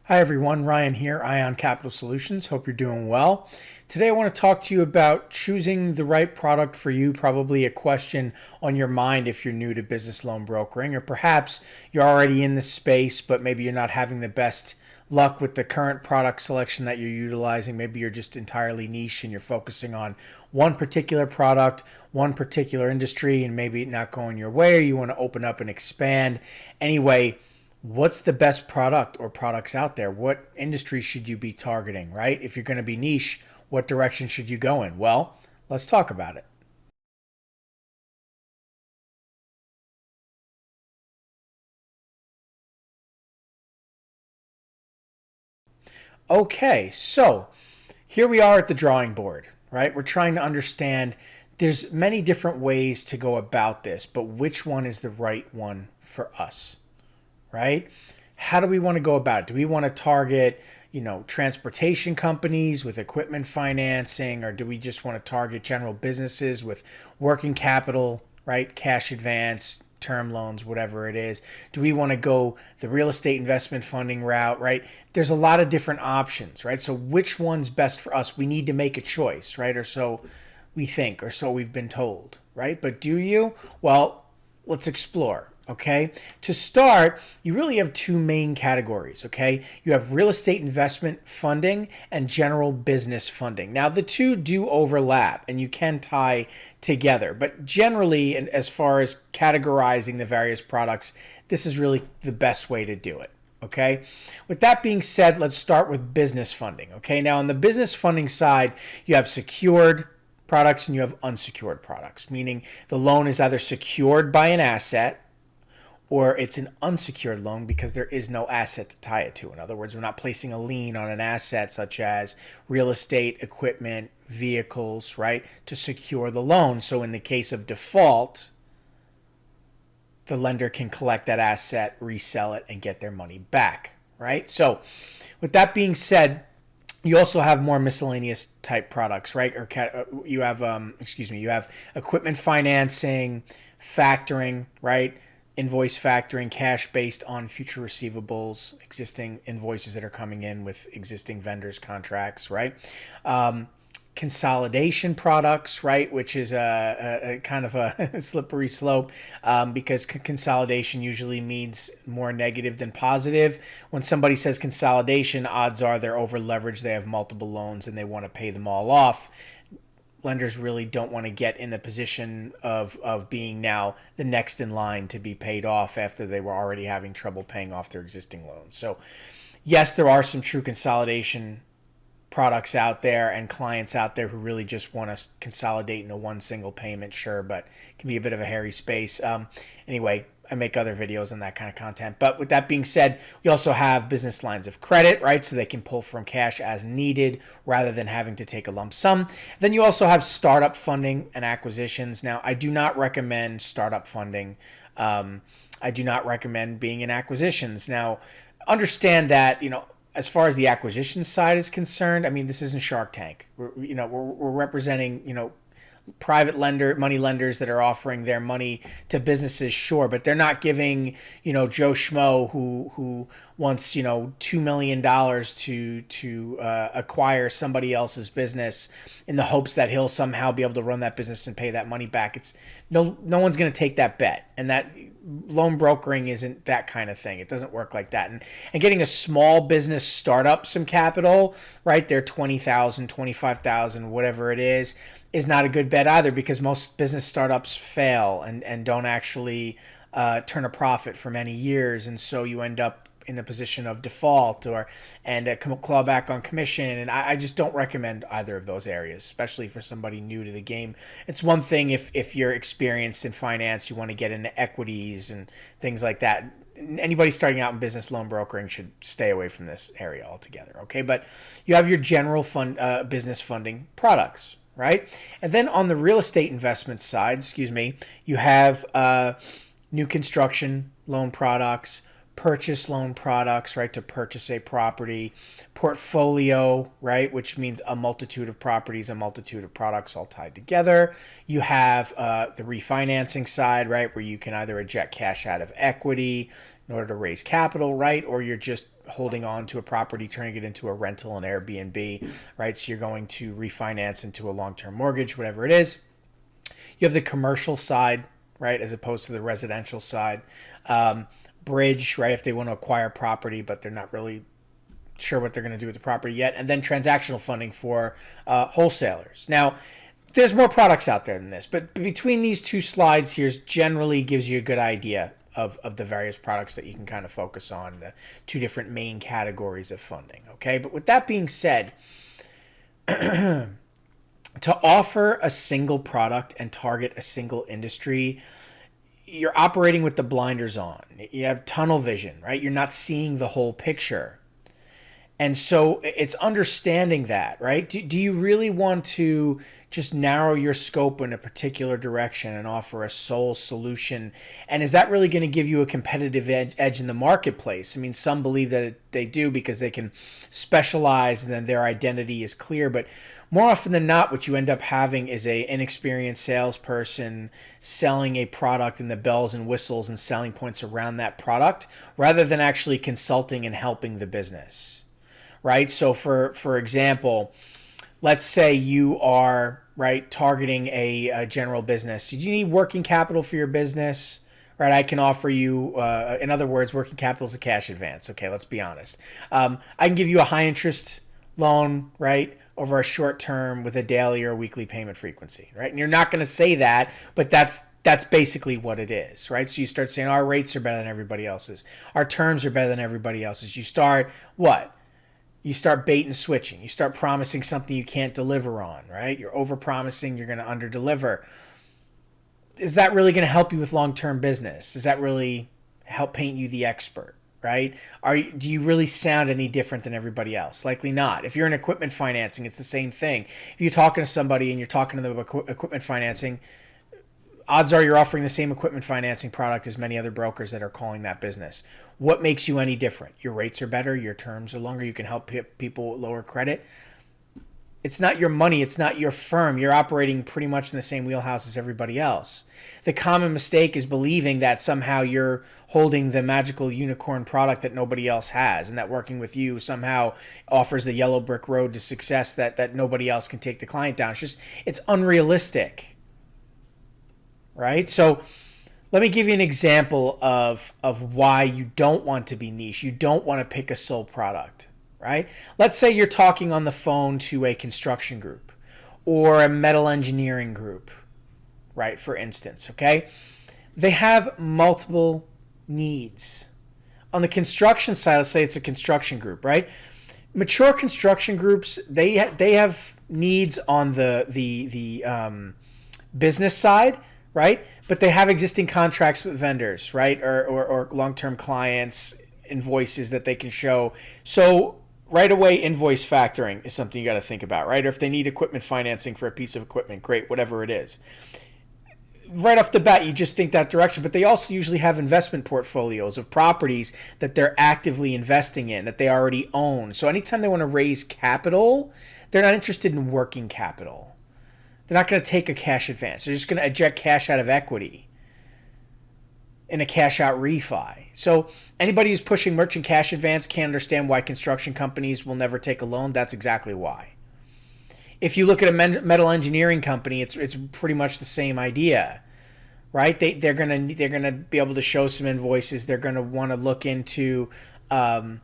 Hi everyone, Ryan here, Ion Capital Solutions. Hope you're doing well. Today I want to talk to you about choosing the right product for you, probably a question on your mind if you're new to business loan brokering, or perhaps you're already in the space, but maybe you're not having the best luck with the current product selection that you're utilizing. Maybe you're just entirely niche and you're focusing on one particular product, one particular industry, and maybe not going your way, or you want to open up and expand. Anyway, what's the best product or products out there? What industry should you be targeting, right? If you're going to be niche, what direction should you go in? Well, let's talk about it. Okay, so here we are at the drawing board, right? We're trying to understand there's many different ways to go about this, but which one is the right one for us, right? How do we want to go about it? Do we want to target, transportation companies with equipment financing, or do we just want to target general businesses with working capital, right? Cash advance, term loans, whatever it is. Do we want to go the real estate investment funding route, right? There's a lot of different options, right? So which one's best for us? We need to make a choice, right? Or so we think, or so we've been told, right? But do you? Well, let's explore. Okay. To start, you really have two main categories. Okay. You have real estate investment funding and general business funding. Now, the two do overlap and you can tie together, but generally, and as far as categorizing the various products, this is really the best way to do it. Okay. With that being said, let's start with business funding. Okay. Now, on the business funding side, you have secured products and you have unsecured products, meaning the loan is either secured by an asset or it's an unsecured loan because there is no asset to tie it to. In other words, we're not placing a lien on an asset such as real estate, equipment, vehicles, right, to secure the loan. So in the case of default, the lender can collect that asset, resell it, and get their money back, right? So with that being said, you also have more miscellaneous type products, right? Or you have, you have equipment financing, factoring, right? Invoice factoring, cash based on future receivables, existing invoices that are coming in with existing vendors' contracts, right? Consolidation products, right, which is a kind of a slippery slope because consolidation usually means more negative than positive. When somebody says consolidation, odds are they're over leveraged, they have multiple loans, and they want to pay them all off. Lenders really don't want to get in the position of being now the next in line to be paid off after they were already having trouble paying off their existing loans. So, yes, there are some true consolidation products out there and clients out there who really just want to consolidate into one single payment, sure, but it can be a bit of a hairy space. Anyway, I make other videos on that kind of content. But with that being said, we also have business lines of credit, right? So they can pull from cash as needed rather than having to take a lump sum. Then you also have startup funding and acquisitions. Now, I do not recommend startup funding. I do not recommend being in acquisitions. Now, understand that, as far as the acquisition side is concerned, I mean, this isn't Shark Tank. We're representing, private money lenders that are offering their money to businesses, sure, but they're not giving, Joe Schmo who wants, $2 million to acquire somebody else's business in the hopes that he'll somehow be able to run that business and pay that money back. It's no one's going to take that bet, and that loan brokering isn't that kind of thing. It doesn't work like that. And getting a small business startup some capital, right? They're 20,000, 25,000, whatever it is not a good bet either because most business startups fail and don't actually turn a profit for many years. And so you end up in a position of default and claw back on commission. And I just don't recommend either of those areas, especially for somebody new to the game. It's one thing if you're experienced in finance, you want to get into equities and things like that. Anybody starting out in business loan brokering should stay away from this area altogether. Okay, but you have your general business funding products, right? And then on the real estate investment side, you have new construction loan products, purchase loan products, right, to purchase a property, portfolio, right, which means a multitude of properties, a multitude of products all tied together. You have the refinancing side, right, where you can either eject cash out of equity in order to raise capital, right, or you're just holding on to a property, turning it into a rental, an Airbnb, right, so you're going to refinance into a long-term mortgage, whatever it is. You have the commercial side, right, as opposed to the residential side. Bridge, right, if they want to acquire property, but they're not really sure what they're going to do with the property yet. And then transactional funding for wholesalers. Now, there's more products out there than this, but between these two slides here generally gives you a good idea of the various products that you can kind of focus on, the two different main categories of funding, okay? But with that being said, to offer a single product and target a single industry, you're operating with the blinders on. You have tunnel vision, right? You're not seeing the whole picture. And so it's understanding that, right? Do you really want to just narrow your scope in a particular direction and offer a sole solution? And is that really going to give you a competitive edge in the marketplace? I mean, some believe that they do because they can specialize and then their identity is clear. But more often than not, what you end up having is an inexperienced salesperson selling a product and the bells and whistles and selling points around that product rather than actually consulting and helping the business. Right? So for example, let's say you are, right, targeting a general business. Do you need working capital for your business? Right? I can offer you, in other words, working capital is a cash advance. Okay, let's be honest. I can give you a high interest loan, right, over a short term with a daily or weekly payment frequency, right? And you're not going to say that, but that's basically what it is, right? So you start saying our rates are better than everybody else's. Our terms are better than everybody else's. You start what? You start bait and switching. You start promising something you can't deliver on, right? You're over-promising, you're going to under-deliver. Is that really going to help you with long-term business? Does that really help paint you the expert, right? Do you really sound any different than everybody else? Likely not. If you're in equipment financing, it's the same thing. If you're talking to somebody and you're talking to them about equipment financing, odds are you're offering the same equipment financing product as many other brokers that are calling that business. What makes you any different? Your rates are better, your terms are longer, you can help people with lower credit. It's not your money, it's not your firm. You're operating pretty much in the same wheelhouse as everybody else. The common mistake is believing that somehow you're holding the magical unicorn product that nobody else has and that working with you somehow offers the yellow brick road to success that nobody else can take the client down. It's unrealistic. Right? So let me give you an example of why you don't want to be niche. You don't want to pick a sole product, right? Let's say you're talking on the phone to a construction group or a metal engineering group, right? For instance, okay? They have multiple needs. On the construction side, let's say it's a construction group, right? Mature construction groups, they have needs on the business side, right? But they have existing contracts with vendors, right? Or long-term clients, invoices that they can show. So right away, invoice factoring is something you got to think about, right? Or if they need equipment financing for a piece of equipment, great, whatever it is. Right off the bat, you just think that direction. But they also usually have investment portfolios of properties that they're actively investing in, that they already own. So anytime they want to raise capital, they're not interested in working capital. They're not going to take a cash advance. They're just going to eject cash out of equity in a cash out refi. So anybody who's pushing merchant cash advance can't understand why construction companies will never take a loan. That's exactly why. If you look at a metal engineering company, it's pretty much the same idea, right? They're gonna be able to show some invoices. They're gonna want to look into some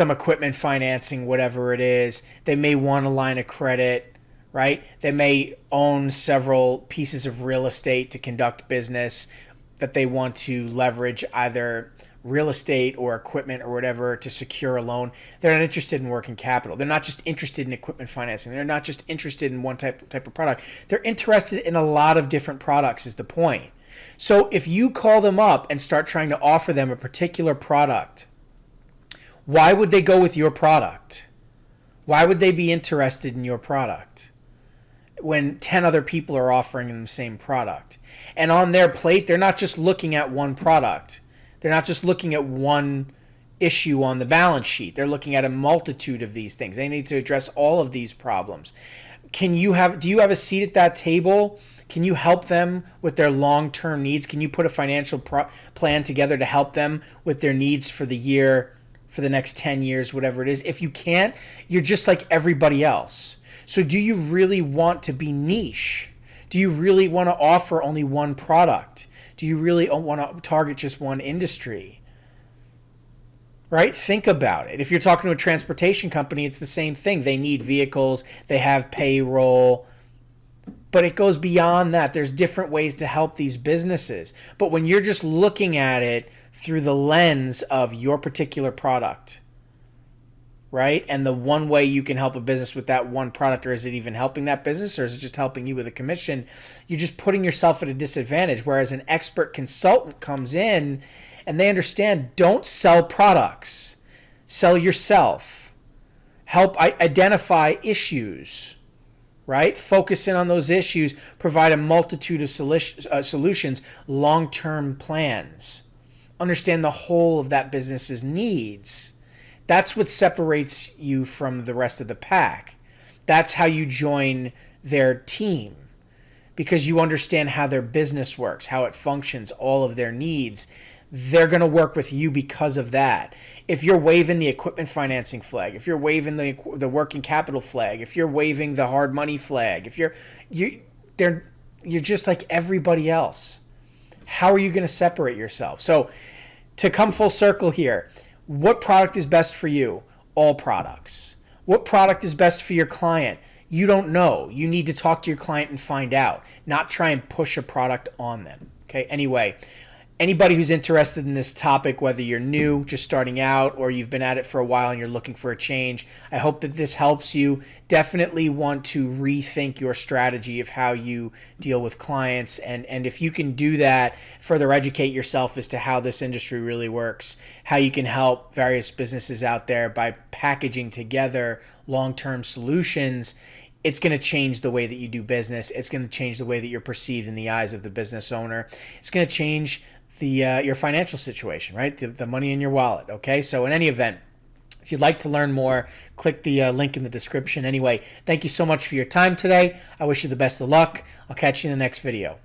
equipment financing, whatever it is. They may want a line of credit. Right? They may own several pieces of real estate to conduct business that they want to leverage either real estate or equipment or whatever to secure a loan. They're not interested in working capital. They're not just interested in equipment financing. They're not just interested in one type of product. They're interested in a lot of different products is the point. So if you call them up and start trying to offer them a particular product, why would they go with your product? Why would they be interested in your product when 10 other people are offering them the same product? And on their plate, they're not just looking at one product. They're not just looking at one issue on the balance sheet. They're looking at a multitude of these things. They need to address all of these problems. Do you have a seat at that table? Can you help them with their long-term needs? Can you put a financial plan together to help them with their needs for the year, for the next 10 years, whatever it is? If you can't, you're just like everybody else. So do you really want to be niche? Do you really want to offer only one product? Do you really want to target just one industry? Right? Think about it. If you're talking to a transportation company, it's the same thing. They need vehicles, they have payroll, but it goes beyond that. There's different ways to help these businesses. But when you're just looking at it through the lens of your particular product, right? And the one way you can help a business with that one product, or is it even helping that business, or is it just helping you with a commission? You're just putting yourself at a disadvantage. Whereas an expert consultant comes in and they understand, don't sell products, sell yourself. Help identify issues, right? Focus in on those issues, provide a multitude of solutions, long-term plans. Understand the whole of that business's needs. That's what separates you from the rest of the pack. That's how you join their team, because you understand how their business works, how it functions, all of their needs. They're going to work with you because of that. If you're waving the equipment financing flag, if you're waving the working capital flag, if you're waving the hard money flag, if you're just like everybody else. How are you going to separate yourself? So to come full circle here, what product is best for you? All products. What product is best for your client? You don't know. You need to talk to your client and find out, not try and push a product on them. Okay. Anyway, anybody who's interested in this topic, whether you're new, just starting out, or you've been at it for a while and you're looking for a change, I hope that this helps you. Definitely want to rethink your strategy of how you deal with clients. And if you can do that, further educate yourself as to how this industry really works, how you can help various businesses out there by packaging together long-term solutions. It's going to change the way that you do business. It's going to change the way that you're perceived in the eyes of the business owner. It's going to change your financial situation, right? The money in your wallet. Okay. So in any event, if you'd like to learn more, click the link in the description. Anyway, thank you so much for your time today. I wish you the best of luck. I'll catch you in the next video.